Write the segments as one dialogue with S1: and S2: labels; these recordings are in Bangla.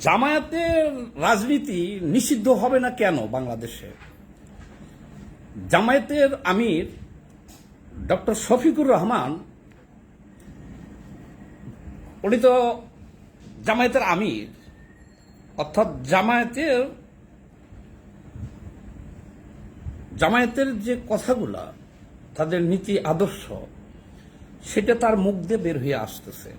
S1: জামায়াতের রাজনীতি নিষিদ্ধ হবে না কেন বাংলাদেশে? জামায়াতের আমির ডক্টর শফিকুর রহমান, উনি তো জামায়াতের আমির, অর্থাৎ জামায়াতের যে কথাগুলা, তাদের নীতি আদর্শ, সেটা তার মুখ দিয়ে বের হয়ে আসতেছে।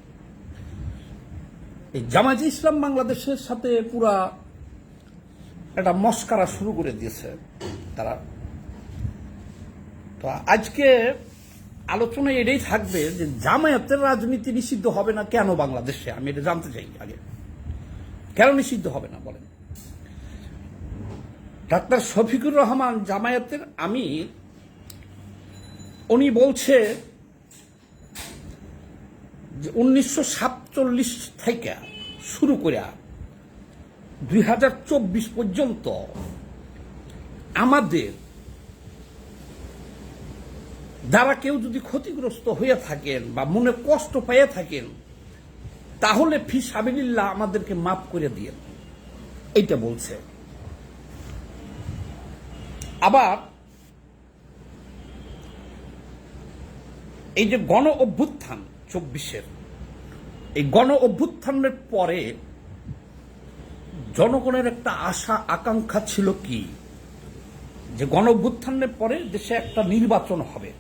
S1: এই জামায়াতে ইসলাম বাংলাদেশের সাথে পুরা একটা মস্কারা শুরু করে দিয়েছে তারা। তো আজকে আলোচনায় এটাই থাকবে যে জামায়াতের রাজনীতি নিষিদ্ধ হবে না কেন বাংলাদেশে। আমি এটা জানতে চাই আগে, কেন নিষিদ্ধ হবে না বলেন। ডাক্তার শফিকুর রহমান জামায়াতের আমির, উনি বলছে যে 1947 থেকে শুরু করে 2024 পর্যন্ত আমাদের দ্বারা কেউ যদি ক্ষতিগ্রস্ত হয়ে থাকেন বা মনে কষ্ট পেয়ে থাকেন, তাহলে ফি সাবিলিল্লাহ আমাদেরকে মাফ করে দিয়েন, এইটা বলছে। আবার এই যে গণ অভ্যুত্থান 24-এর, এই গণ অভ্যুত্থানের পরে জনগণের একটা আশা আকাঙ্ক্ষা ছিল কি, যে গণ অভ্যুত্থানের পরে দেশে একটা নির্বাচন হবে,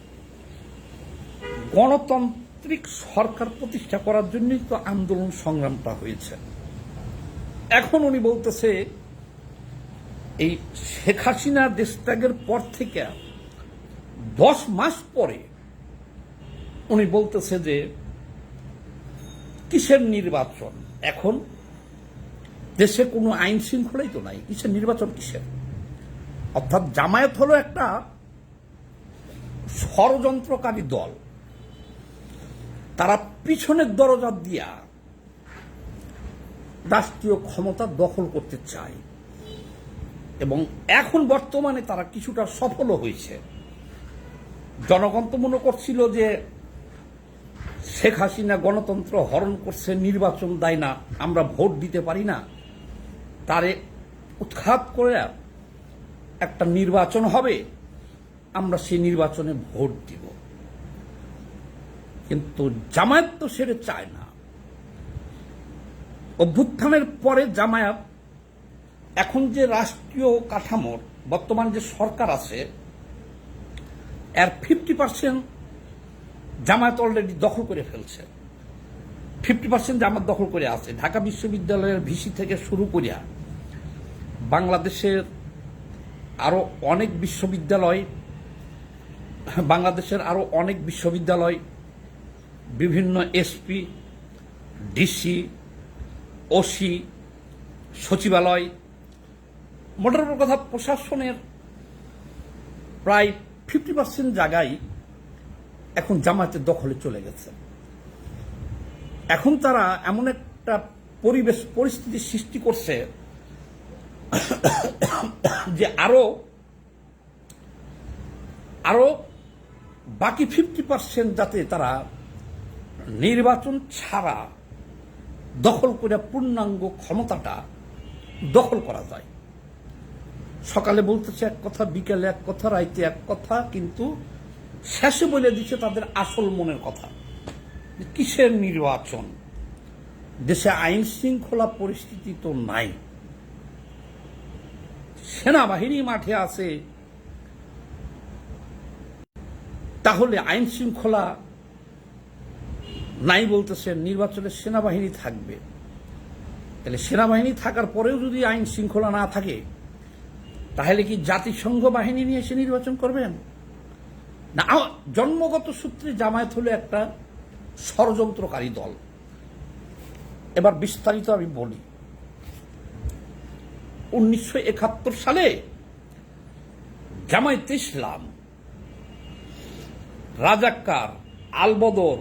S1: গণতান্ত্রিক সরকার প্রতিষ্ঠা করার জন্যই তো আন্দোলন সংগ্রামটা হয়েছে। এখন উনি বলতেছে এই শেখ হাসিনা দেশ ত্যাগের পর থেকে 10 মাস পরে উনি বলতেছে যে কিসের নির্বাচন, এখন দেশে কোনো আইন শৃঙ্খলাই তো নাই, কিসের নির্বাচন, কিসের। অর্থাৎ জামায়াত হলো একটা ষড়যন্ত্রকারী দল, তারা পিছনের দরজা দিয়া রাষ্ট্রীয় ক্ষমতা দখল করতে চায় এবং এখন বর্তমানে তারা কিছুটা সফল হয়েছে। জনগণ তো মনে করছিল যে শেখ হাসিনা গণতন্ত্র হরণ করছে, নির্বাচন দেয় না, আমরা ভোট দিতে পারি না, তারে উৎখাত করে একটা নির্বাচন হবে, আমরা সেই নির্বাচনে ভোট দিব। কিন্তু জামায়াত তো সেটা চায় না। অভ্যুত্থানের পরে জামায়াত এখন যে রাষ্ট্রীয় কাঠামোর বর্তমান যে সরকার আছে, এর 50% জামায়াত অলরেডি দখল করে ফেলছে। 50% জামায়াত দখল করে আছে। ঢাকা বিশ্ববিদ্যালয়ের ভিসি থেকে শুরু করিয়া বাংলাদেশের আরো অনেক বিশ্ববিদ্যালয়, বিভিন্ন এসপি, ডিসি, ওসি, সচিবালয়, মোটামুটি কথা প্রশাসনের প্রায় 50% জায়গায় এখন জামায়াতের দখলে চলে গেছে। এখন তারা এমন একটা পরিস্থিতি সৃষ্টি করছে যে আরো বাকি 50% যাতে তারা নির্বাচন ছাড়া দখল করে পূর্ণাঙ্গ ক্ষমতাটা দখল করা যায়। সকালে বলতেছে এক কথা, বিকালে এক কথা, রাইতে এক কথা, কিন্তু শেষে বলে দিচ্ছে তাদের আসল মনের কথা। কিসের নির্বাচন? দেশে আইন শৃঙ্খলা পরিস্থিতি তো নাই, সেনাবাহিনী মাঠে আছে, তাহলে আইন শৃঙ্খলা নাই বলতেছে, নির্বাচনে সেনাবাহিনী থাকবে। তাহলে সেনাবাহিনী থাকার পরেও যদি আইন শৃঙ্খলা না থাকে, তাহলে কি জাতিসংঘ বাহিনী নিয়ে এসে নির্বাচন করবেন? না, জন্মগত সূত্রে জামায়াত হলো একটা ষড়যন্ত্রকারী দল। এবার বিস্তারিত আমি বলি। 1971 সালে জামায়াতে ইসলাম, রাজাকার, আলবদর,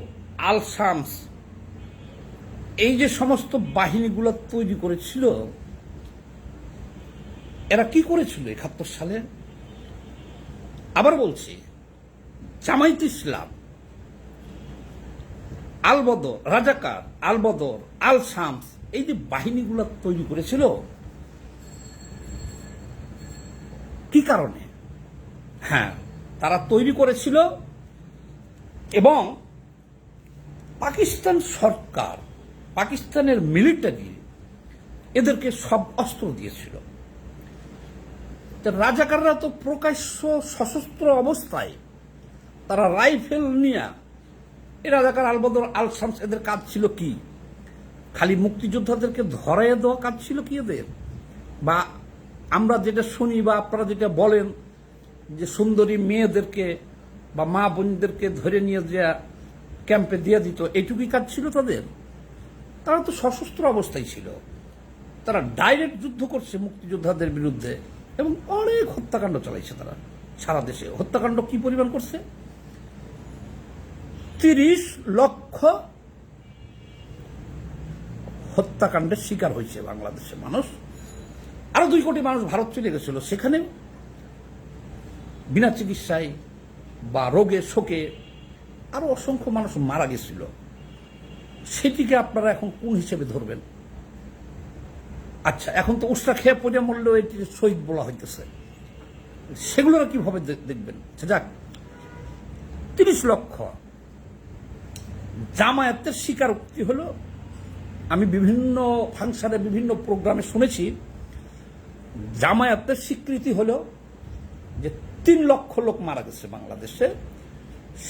S1: আল শামস, এই যে সমস্ত বাহিনীগুলো তৈরি করেছিল, এরা কি করেছিল 71 সালে? আবার বলছি, জামায়াতে ইসলাম, আলবদর, রাজাকার, আলবদর, আল শামস, এই যে বাহিনীগুলো তৈরি করেছিল কি কারণে? হ্যাঁ, তারা তৈরি করেছিল এবং পাকিস্তান সরকার, পাকিস্তানের মিলিটারি এদেরকে সব অস্ত্র দিয়েছিল। রাজাকাররা তো প্রকাশ্য সশস্ত্র অবস্থায় তারা রাইফেল নিয়ে, এই রাজাকার আলবদর আল শামস এদের কাজ ছিল কি? খালি মুক্তিযোদ্ধাদেরকে ধরাইয়া দেওয়া কাজ ছিল কি এদের? বা আমরা যেটা শুনি বা আপনারা যেটা বলেন যে সুন্দরী মেয়েদেরকে বা মা বোনদেরকে ধরে নিয়ে যে ক্যাম্পে দিয়ে দিত, এইটুকুই কাজ ছিল তাদের? তারা তো সশস্ত্র অবস্থায় ছিল, তারা ডাইরেক্ট যুদ্ধ করছে মুক্তিযোদ্ধাদের বিরুদ্ধে এবং অনেক হত্যাকাণ্ড চালাইছে তারা সারা দেশে। হত্যাকাণ্ড কি পরিমাণ করছে? 30 লক্ষ হত্যাকাণ্ডের শিকার হয়েছে বাংলাদেশের মানুষ। আরো 2 কোটি মানুষ ভারত চলে গেছিল, সেখানে বিনা চিকিৎসায় বা রোগে শোকে আরো অসংখ্য মানুষ মারা গেছিল। সেটিকে আপনারা এখন কোন হিসেবে ধরবেন? আচ্ছা, এখন তো উস্তা খেয়ে পড়ে মরলেও এটি শহীদ বলা হইতেছে, সেগুলোরা কিভাবে দেখবেন? যাক, 30 লক্ষ জামায়াতের স্বীকারোক্তি হলো। আমি বিভিন্ন ফাংশনে বিভিন্ন প্রোগ্রামে শুনেছি জামায়াতের স্বীকৃতি হলো যে 3 লক্ষ লোক মারা গেছে বাংলাদেশে।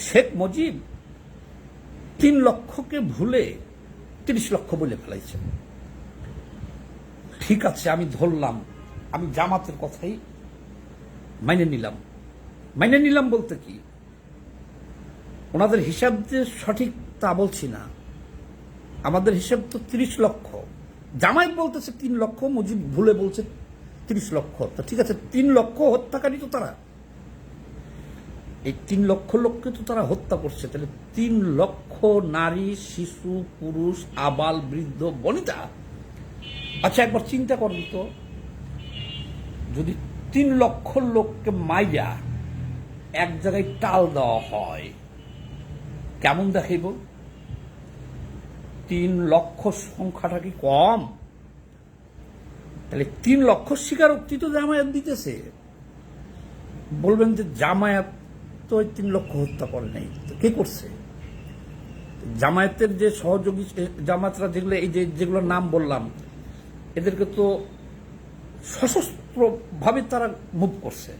S1: শেখ মুজিব 3 লক্ষকে ভুলে 30 লক্ষ বলে ফেলাইছে। ঠিক আছে, আমি ধরলাম, আমি জামাতের কথাই মাইনে নিলাম। মাইনে নিলাম বলতে কি, ওনাদের হিসাব যে সঠিক তা বলছি না, আমাদের হিসাব তো 30 লক্ষ। জামায়াত বলতেছে 3 লক্ষ, মুজিব ভুলে বলছে 30 লক্ষ। তো ঠিক আছে, 3 লক্ষ হত্যাকারী তো তারা, এই 3 লক্ষ লোককে তো তারা হত্যা করছে। তাহলে 3 লক্ষ নারী, শিশু, পুরুষ, আবাল, বৃদ্ধ, বনিতা। আচ্ছা, একবার চিন্তা করুন তো, যদি 3 লক্ষ লোককে মাইয়া এক জায়গায় টাল দেওয়া হয়, কেমন দেখাইব? 3 লক্ষ সংখ্যাটা কি কম? তাহলে 3 লক্ষ স্বীকারোক্তি তো জামায়াত দিতেছে। বলবেন যে জামায়াত তো ওই 3 লক্ষ হত্যা করে নাই, তো কে করছে? জামায়াতের যে সহযোগী জামায়াতরা যেগুলো, এই যেগুলোর নাম বললাম, এদেরকে তো সশস্ত্রভাবে তারা মুভ করছে,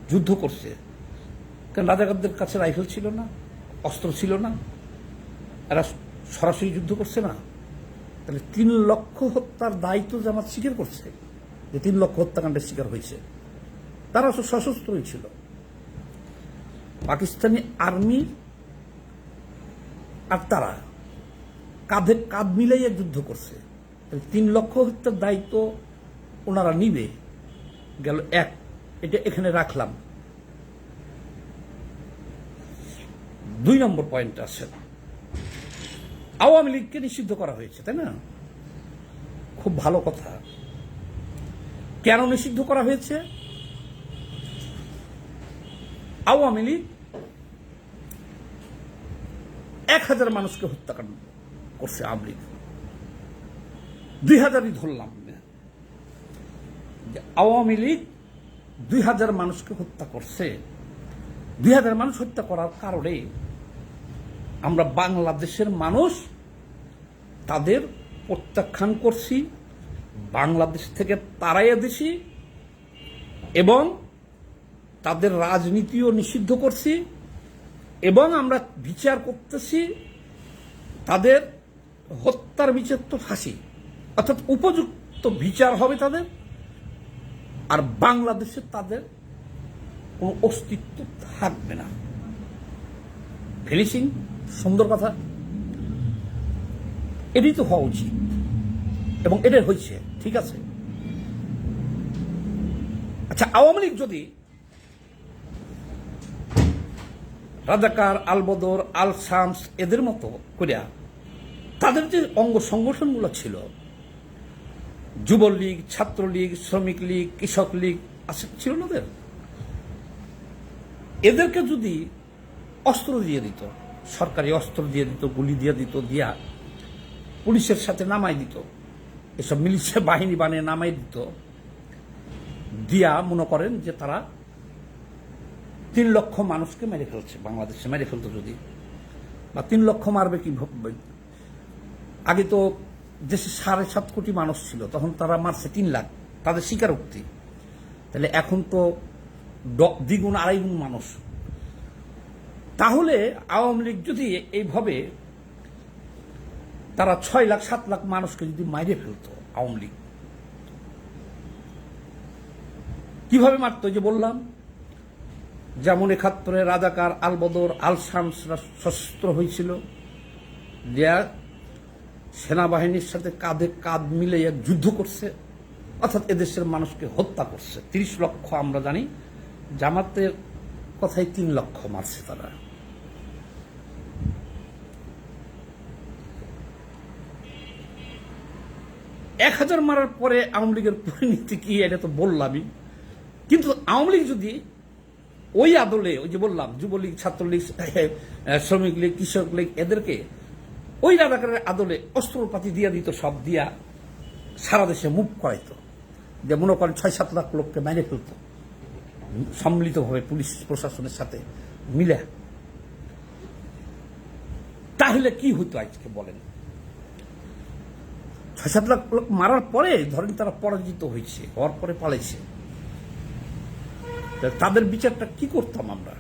S1: যুদ্ধ করছে। কারণ রাজাকারদের কাছে রাইফেল ছিল না, অস্ত্র ছিল না, এরা সরাসরি যুদ্ধ করছে না। তাহলে 3 লক্ষ হত্যার দায়িত্ব জামাত স্বীকার করছে যে 3 লক্ষ হত্যাকাণ্ডের শিকার হয়েছে। তারা সশস্ত্রই ছিল। পাকিস্তানি আর্মি আর তারা কাঁধে কাঁধ মিলাইয়া যুদ্ধ করছে। 3 লক্ষ হত্যার দায়িত্ব ওনারা নিবে গেল। এটা এখানে রাখলাম। 2 নম্বর পয়েন্ট আছে, আওয়ামী লীগকে নিষিদ্ধ করা হয়েছে, তাই না? খুব ভালো কথা। কেন নিষিদ্ধ করা হয়েছে? আওয়ামী লীগ 1000 মানুষকে হত্যাকাণ্ড করছে। আওয়ামী লীগ 2000ই ধরলাম। আওয়ামী লীগ 2000 মানুষকে হত্যা করছে। 2000 মানুষ হত্যা করার কারণে আমরা বাংলাদেশের মানুষ তাদের প্রত্যাখ্যান করছি, বাংলাদেশ থেকে তাড়াইয়া দিছি এবং তাদের রাজনীতিও নিষিদ্ধ করছি এবং আমরা বিচার করতেছি। তাদের হত্যার বিচার তো ফাঁসি, অর্থাৎ উপযুক্ত বিচার হবে তাদের, আর বাংলাদেশে তাদের কোনো অস্তিত্ব থাকবে না। ফিনিশিং, সুন্দর কথা। এটাই তো হওয়া উচিত এবং এটাই হয়েছে। ঠিক আছে। আচ্ছা, আওয়ামী লীগ যদি রাজাকার, আলবদর, আল শামস এদের মতো করিয়া তাদের যে অঙ্গ সংগঠনগুলো ছিল, যুবলীগ, ছাত্রলীগ, শ্রমিক লীগ, কৃষক লীগ ছিল না ওদের, এদেরকে যদি অস্ত্র দিয়ে দিত, সরকারি অস্ত্র দিয়ে দিত, গুলি দিয়ে দিত, দিয়া পুলিশের সাথে নামাই দিত, এসব মিলিশিয়া বাহিনী বানিয়ে নামাই দিত, দিয়া মনে করেন যে তারা 3 লক্ষ মানুষকে মেরে ফেলছে, বাংলাদেশে মেরে ফেলতো যদি, বা 3 লক্ষ মারবে কি ভাববে। আগে তো দেশে 7.5 কোটি মানুষ ছিল, তখন তারা মারছে 3 লাখ, তাদের স্বীকারোক্তি। তাহলে এখন তো দ্বিগুণ 2.5 গুণ মানুষ। তাহলে আওয়ামী লীগ যদি এইভাবে তারা 6 লাখ 7 লাখ মানুষকে যদি মাইরে ফেলতো, আওয়ামী লীগ কিভাবে মারত? যে বললাম, যেমন 71-এ রাজাকার, আলবদর, আল শামসরা সশস্ত্র হয়েছিল, দেয়া সেনাবাহিনীর সাথে কাঁধে কাঁধ মিলে যুদ্ধ করছে, অর্থাৎ এদেশের মানুষকে হত্যা করছে। 30 লক্ষ আমরা জানি, জামাতের কথায় 3 লক্ষ মারছে তারা। এক 1000 মারার পরে আওয়ামী লীগের পরিণতি কি এটা তো বললামই। কিন্তু আওয়ামী লীগ যদি ওই আদলে, ওই যে বললাম যুবলীগ, ছাত্রলীগ, শ্রমিক লীগ, কৃষক লীগ, এদেরকে ওই রাজাকারের আদলে অস্ত্রপাতি দিয়া দিত, সব দিয়া সারা দেশে মুভ করাইতো, যে মনে করেন 6-7 লাখ লোককে মেরে ফেলত সম্মিলিতভাবে পুলিশ প্রশাসনের সাথে মিলে, তাহলে কি হইতো আজকে বলেন? 6-7 লাখ লোক মারার পরে ধরেন তারা পরাজিত হয়েছে, হওয়ার পরে পালাইছে, তাদের বিচারটা কি করতাম আমরা?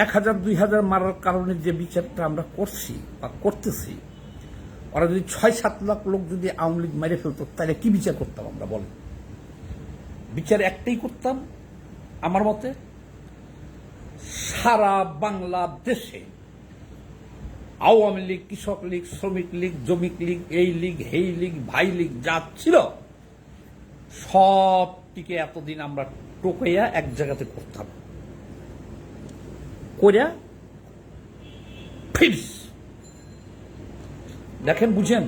S1: 1000-2000 মারার কারণে যে বিচারটা আমরা করছি বা করতেছি, ওরা যদি 6-7 লাখ লোক যদি আওয়ামী লীগ মেরে ফেলতো, তাহলে কি বিচার করতাম আমরা বলেন? বিচার একটাই করতাম আমার মতে, সারা বাংলাদেশে আওয়ামী লীগ, কৃষক লীগ, শ্রমিক লীগ, জমিক লীগ, এই লীগ, হেই লীগ, ভাই লীগ যা ছিল সবটিকে এতদিন আমরা টোকাইয়া এক জায়গাতে করতাম, করিয়া ফিনিশ। দেখেন, বুঝেন,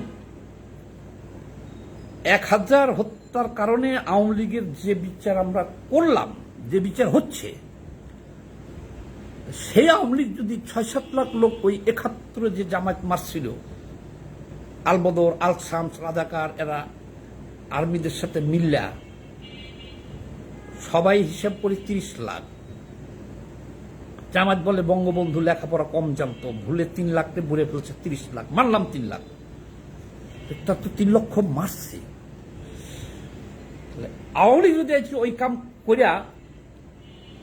S1: 1000 হত্যার কারণে আওয়ামী লীগের যে বিচার আমরা করলাম, যে বিচার হচ্ছে, সেই আওয়ামী লীগ যদি 6-7 লাখ লোক ওই 71 যে জামায়াত মারছিল, আলবদর, আল শামস, রাজাকার, এরা আর্মিদের সাথে মিল্লা সবাই হিসাব করে 30 লাখ। জামায়াত বলে বঙ্গবন্ধু লেখাপড়া কম জানতো, ভুলে 3 লাখকে ভরে ফেলছে 30 লাখ, মানলাম 3 লাখ, তার তো 3 লক্ষ মারছে। আওয়ামী লীগ যদি ওই কাম করিয়া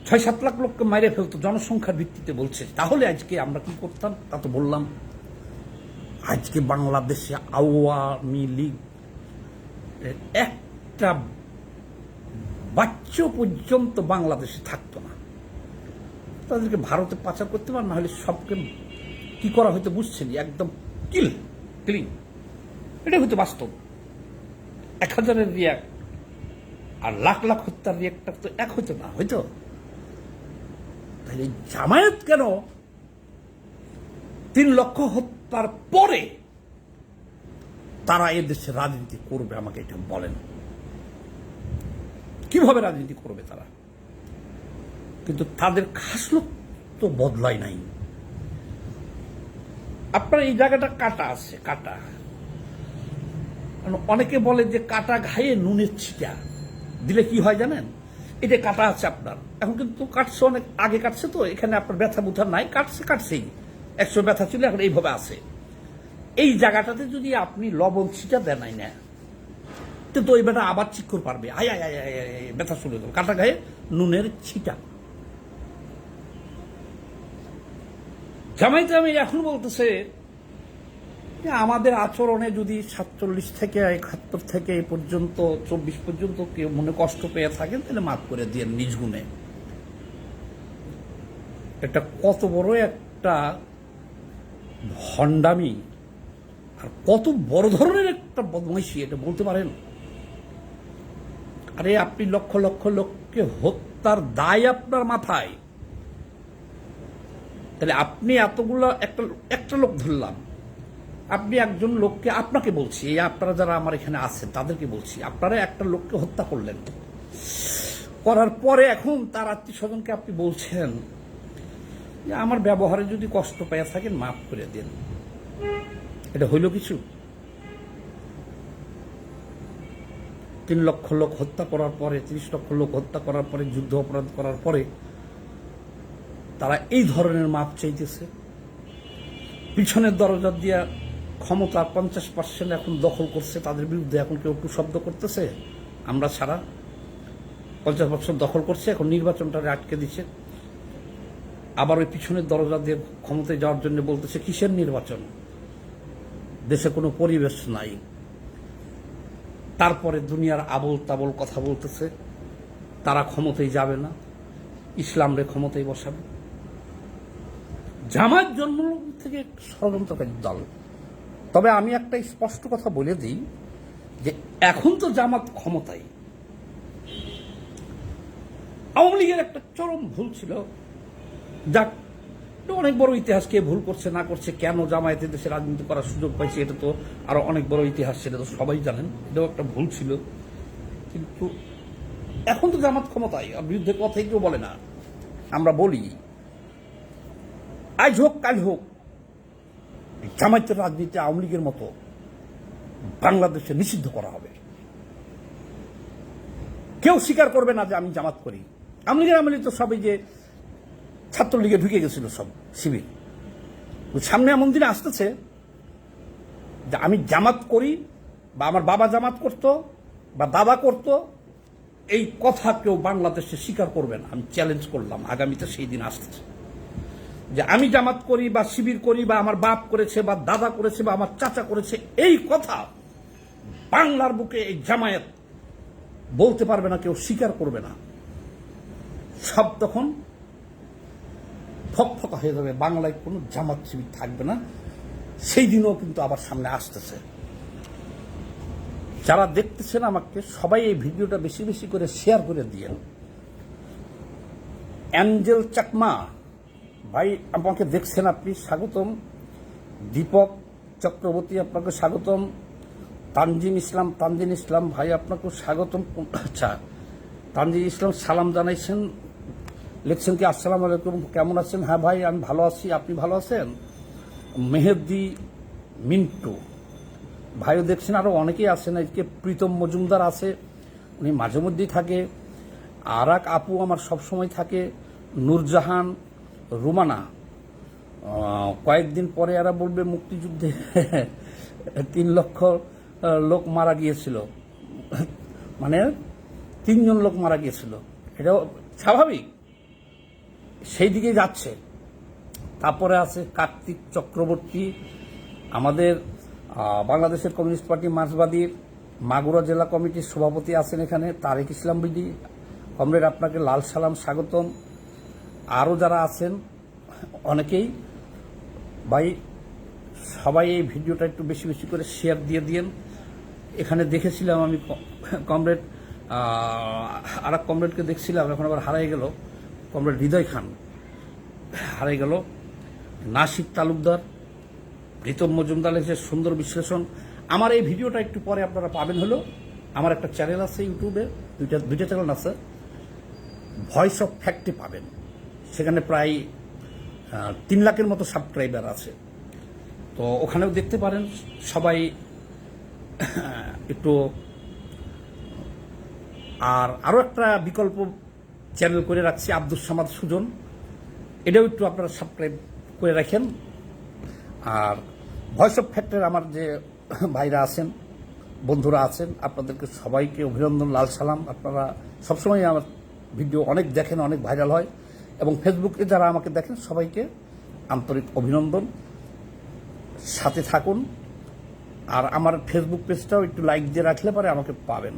S1: 6-7 লাখ লোককে মাইরে ফেলতো জনসংখ্যার ভিত্তিতে বলছে, তাহলে আজকে আমরা কি করতাম? তা তো বললাম, আজকে বাংলাদেশে আওয়ামী লীগ একটা বাচ্চা পর্যন্ত বাংলাদেশে থাকতো না, তাদেরকে ভারতে পাচার করতে পার, না হলে সবকে কি করা হয়তো বুঝছেন, একদম ক্লিন। এটাই হয়তো বাস্তব। 1000-এর রিয়াক্ট আর লাখ লাখ হত্যার রিয়াক্টটা তো এক হইতো না, হয়তো। তাহলে জামায়াত কেন 3 লক্ষ হত্যার পরে তারা এদেশে রাজনীতি করবে? আমাকে এটা বলেন, কিভাবে রাজনীতি করবে তারা? কিন্তু তাদের খাসলত তো বদলাই নাই। আপনার এই জায়গাটা কাটা আছে, কাটা। অনেকে বলে যে কাটা ঘায়ে নুনের ছিটা দিলে কি হয় জানেন? এটা কাটা আছে আপনার, এখন কিন্তু কাটছে, অনেক আগে কাটছে, তো এখানে আপনার ব্যথা বুথা নাই, কাটছেই 100 ব্যথা ছিল, এখন এইভাবে আছে। এই জায়গাটাতে যদি আপনি লবণ ছিটা দেন না, তো ওই ব্যথা আবার চিক্কর পারবে, আয় আয় আয় আয় ব্যথা শুরু হয়ে গেল। কাটা গায়ে নুনের ছিটা। জামায়াতে আমি এখন বলতেছে আমাদের আচরণে যদি 47 থেকে 71 থেকে এই পর্যন্ত 24 পর্যন্ত কেউ মনে কষ্ট পেয়ে থাকেন, তাহলে মাফ করে দিয়ে নিজ গুণে। এটা কত বড় একটা ভণ্ডামি আর কত বড় ধরনের একটা বদমাইশি, এটা বলতে পারেন? আরে আপনি লক্ষ লক্ষ লোককে হত্যার দায় আপনার মাথায়, তাহলে আপনি এতগুলো একটা লোক ধরলাম, আপনি একজন লোককে, আপনাকে বলছি, এই আপনারা যারা আমার এখানে আছেন তাদেরকে বলছি, আপনারা একটা লোককে হত্যা করলেন, করার পরে এখন তার আত্মীয় স্বজনকে আপনি বলছেন যে আমার ব্যবহারে যদি কষ্ট পেয়ে থাকেন মাফ করে দেন। এটা হইল কিছু? 3 লক্ষ লোক হত্যা করার পরে, 30 লক্ষ লোক হত্যা করার পরে, যুদ্ধ অপরাধ করার পরে তারা এই ধরনের মাপ চাইতেছে। পিছনের দরজা দিয়ে ক্ষমতা 50% এখন দখল করছে, তাদের বিরুদ্ধে এখন কেউ একটু শব্দ করতেছে? আমরা ছাড়া 50% দখল করছে, এখন নির্বাচনটা আটকে দিচ্ছে। আবার ওই পিছনের দরজা দিয়ে ক্ষমতায় যাওয়ার জন্য বলতেছে কিসের নির্বাচন? দেশে কোনো পরিবেশ নাই। তারপরে দুনিয়ার আবল তাবল কথা বলতেছে, তারা ক্ষমতায় যাবে না, ইসলামরে ক্ষমতায় বসাবে। জামাত জন্ম থেকে ষড়যন্ত্রকারী দল। তবে আমি একটা স্পষ্ট কথা বলে দিই যে এখন তো জামাত ক্ষমতায়। আওয়ামী লীগের একটা চরম ভুল ছিল, যাক অনেক বড় ইতিহাস, কে ভুল করছে না করছে, কেন জামায়াতে দেশে রাজনীতি করার সুযোগ পাইছে, এটা তো আরো অনেক বড় ইতিহাস, সেটা তো সবাই জানেন। এটাও একটা ভুল ছিল, কিন্তু এখন তো জামাত ক্ষমতায়, আর বিরুদ্ধে কথাই কেউ বলে না। আমরা বলি আজ হোক কাল হোক জামায়াতের রাজনীতি আওয়ামী লীগের মতো বাংলাদেশে নিষিদ্ধ করা হবে। কেউ স্বীকার করবে না যে আমি জামাত করি। আওয়ামী লীগের আমলে তো সবাই যে ছাত্রলীগে ঢুকে গেছিল সব শিবির, সামনে এমন দিনে আসতেছে যে আমি জামাত করি বা আমার বাবা জামাত করত বা দাদা করত, এই কথা কেউ বাংলাদেশে স্বীকার করবে না। আমি চ্যালেঞ্জ করলাম, আগামীতে সেই দিন আসতেছে যে আমি জামাত করি বা শিবির করি বা আমার বাপ করেছে বা দাদা করেছে বা আমার চাচা করেছে, এই কথা বাংলার বুকে এই জামায়াত বলতে পারবে না, কেউ স্বীকার করবে না। সব তখন ফকফকা হয়ে যাবে, বাংলায় কোনো জামাত শিবির থাকবে না। সেই দিনও কিন্তু আবার সামনে আসতেছে। যারা দেখতেছেন আমাকে সবাই এই ভিডিওটা বেশি বেশি করে শেয়ার করে দিয়েন। অ্যাঞ্জেল চাকমা ভাই আমাকে দেখছেন, আপনি স্বাগতম। দীপক চক্রবর্তী আপনাকে স্বাগতম। তানজিম ইসলাম ভাই আপনাকে স্বাগতম। আচ্ছা, তানজিম ইসলাম সালাম জানাইছেন, লিখছেন কি আসসালামু আলাইকুম, কেমন আছেন? হ্যাঁ ভাই আমি ভালো আছি, আপনি ভালো আছেন? মেহেদি মিন্টু ভাইও দেখছেন, আরো অনেকেই আছেন। আজকে প্রীতম মজুমদার আছে, উনি মাঝে মধ্যেই থাকে। আর এক আপু আমার সবসময় থাকে, নূরজাহান রুমানা। কয়েকদিন পরে এরা বলবে মুক্তিযুদ্ধে 3 লক্ষ লোক মারা গিয়েছিল, মানে 3 জন লোক মারা গিয়েছিল, এটাও স্বাভাবিক, সেই দিকে যাচ্ছে। তারপরে আছে কার্তিক চক্রবর্তী, আমাদের বাংলাদেশের কমিউনিস্ট পার্টি মার্ক্সবাদীর মাগুরা জেলা কমিটির সভাপতি আছেন এখানে, তারেক ইসলাম বিডি। কমরেড আপনাকে লাল সালাম, স্বাগতম। আরও যারা আছেন অনেকেই ভাই, সবাই এই ভিডিওটা একটু বেশি বেশি করে শেয়ার দিয়ে দিয়েন। এখানে দেখেছিলাম আমি কমরেড, আর এক কমরেডকে দেখছিলাম, এখন আবার হারাই গেল, কমরেড হৃদয় খান হারাই গেল। নাসিক তালুকদার, প্রীতম মজুমদার এসে সুন্দর বিশ্লেষণ। আমার এই ভিডিওটা একটু পরে আপনারা পাবেন হলো, আমার একটা চ্যানেল আছে ইউটিউবে, দুইটা চ্যানেল আছে, ভয়েস অফ ফ্যাক্টে পাবেন। সেখানে প্রায় 3 লাখের মতো সাবস্ক্রাইবার আছে, তো ওখানেও দেখতে পারেন সবাই একটু। আর আরও একটা বিকল্প চ্যানেল করে রাখছি, আব্দুল সামাদ সুজন, এটাও একটু আপনারা সাবস্ক্রাইব করে রাখেন। আর ভয়েস অফ ফ্যাক্টের আমার যে ভাইরা আছেন, বন্ধুরা আছেন, আপনাদেরকে সবাইকে অভিনন্দন, লাল সালাম। আপনারা সবসময় আমার ভিডিও অনেক দেখেন, অনেক ভাইরাল হয়, এবং ফেসবুকে যারা আমাকে দেখেন সবাইকে আন্তরিক অভিনন্দন। সাথে থাকুন, আর আমার ফেসবুক পেজটাও একটু লাইক দিয়ে রাখলে পরে আমাকে পাবেন।